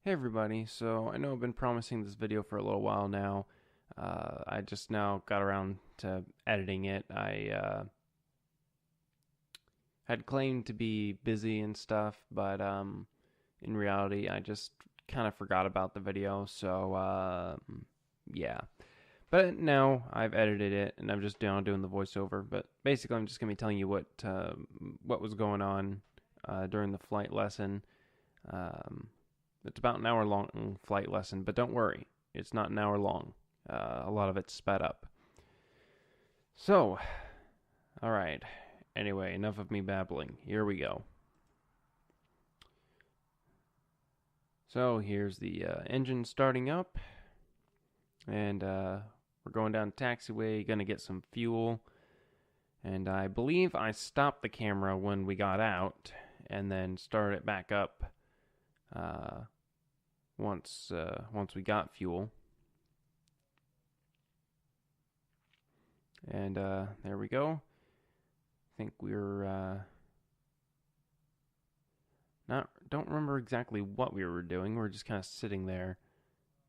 Hey everybody, so I know I've been promising this video for a little while now. I just now got around to editing it. I had claimed to be busy and stuff, but in reality I just kind of forgot about the video, so yeah. But now I've edited it and I'm just down doing the voiceover, but basically I'm just going to be telling you what was going on during the flight lesson. It's about an hour long flight lesson, but don't worry, it's not an hour long. A lot of it's sped up. So, all right. Anyway, enough of me babbling. Here we go. So here's the engine starting up, and we're going down the taxiway, gonna get some fuel. And I believe I stopped the camera when we got out, and then started it back up once we got fuel. And there we go. I think we were don't remember exactly what we were doing. We were just kind of sitting there,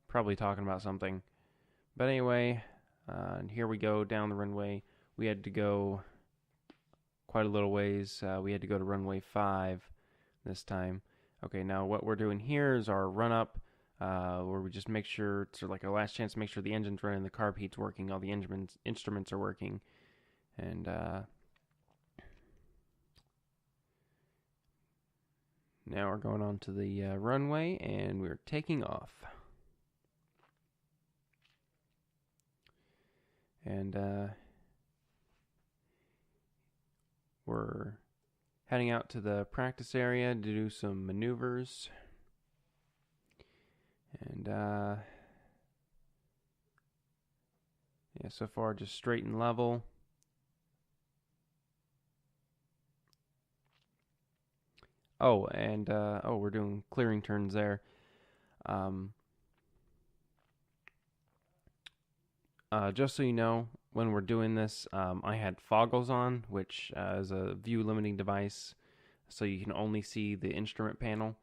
probably talking about something. But anyway, and here we go down the runway. We had to go quite a little ways. We had to go to runway 5 this time. Okay, now what we're doing here is our run up, where we just make sure it's like our last chance to make sure the engine's running, the carb heat's working, all the instruments are working, and now we're going on to the runway and we're taking off. And we're heading out to the practice area to do some maneuvers. And yeah, so far just straight and level. Oh, and we're doing clearing turns there. Just so you know, when we're doing this, I had foggles on, which is a view limiting device, so you can only see the instrument panel.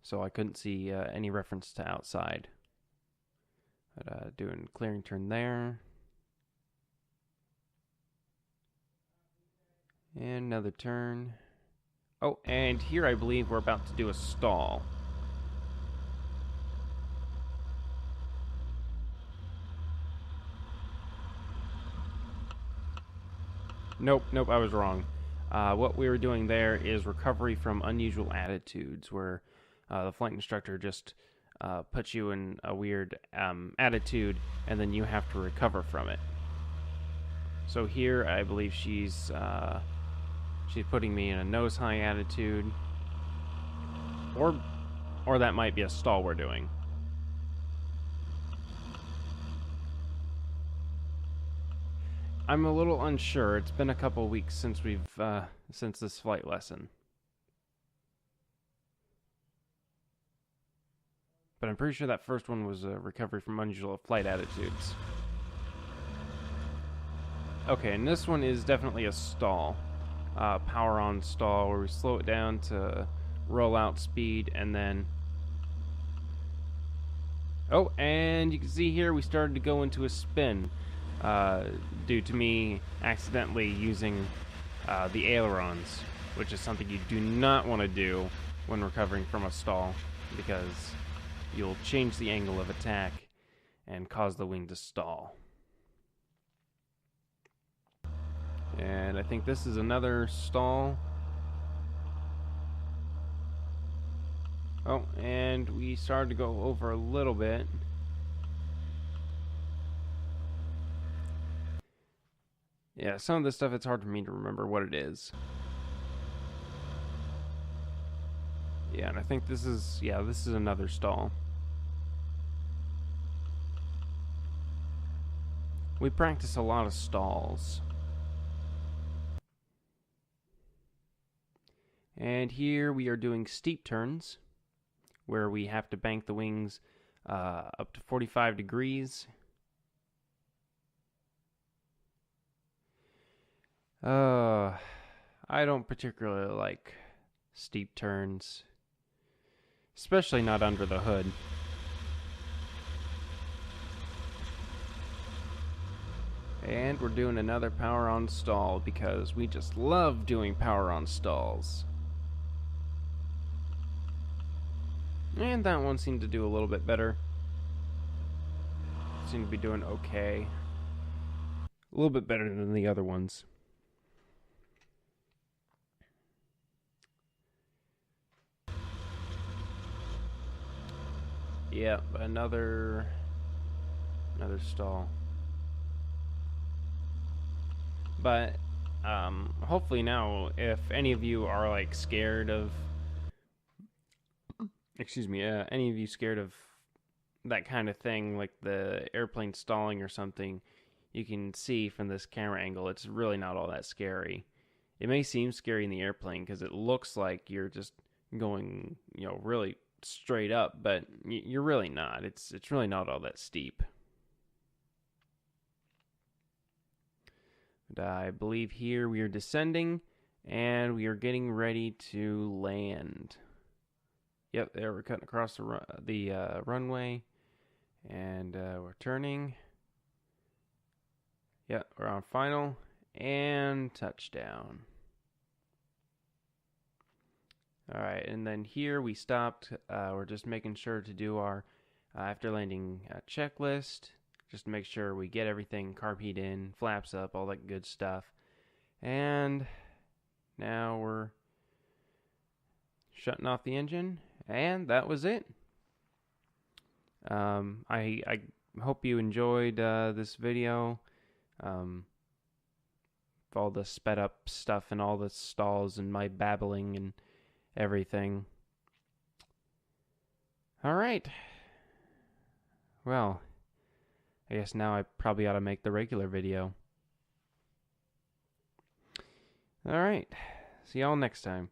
So I couldn't see any reference to outside. But doing clearing turn there. And another turn. Oh, and here I believe we're about to do a stall. Nope, I was wrong. What we were doing there is recovery from unusual attitudes, where the flight instructor just puts you in a weird attitude, and then you have to recover from it. So here, I believe she's putting me in a nose high attitude, or that might be a stall we're doing. I'm a little unsure. It's been a couple weeks since since this flight lesson. But I'm pretty sure that first one was a recovery from unusual flight attitudes. Okay, and this one is definitely a stall. Power on stall, where we slow it down to roll out speed, and then... Oh, and you can see here we started to go into a spin. Due to me accidentally using the ailerons, which is something you do not want to do when recovering from a stall, because you'll change the angle of attack and cause the wing to stall. And I think this is another stall. Oh, and we started to go over a little bit. Yeah, some of this stuff, it's hard for me to remember what it is. Yeah, and I think this is another stall. We practice a lot of stalls. And here we are doing steep turns, where we have to bank the wings up to 45 degrees. I don't particularly like steep turns. especially not under the hood. And we're doing another power on stall because we just love doing power on stalls. And that one seemed to do a little bit better. Seemed to be doing okay. A little bit better than the other ones. Yeah, another stall. But hopefully now, if any of you are like scared of, any of you scared of that kind of thing, like the airplane stalling or something, you can see from this camera angle, it's really not all that scary. It may seem scary in the airplane because it looks like you're just going, really straight up, but you're really not. It's really not all that steep. And I believe here we are descending, and we are getting ready to land. Yep, there we're cutting across the runway, and we're turning. Yep, we're on final, and touchdown. Alright, and then here we stopped. We're just making sure to do our after landing checklist, just to make sure we get everything carb heat in, flaps up, all that good stuff. And now we're shutting off the engine, and that was it. I hope you enjoyed this video. All the sped up stuff and all the stalls and my babbling and everything. Alright. Well, I guess now I probably ought to make the regular video. Alright. See y'all next time.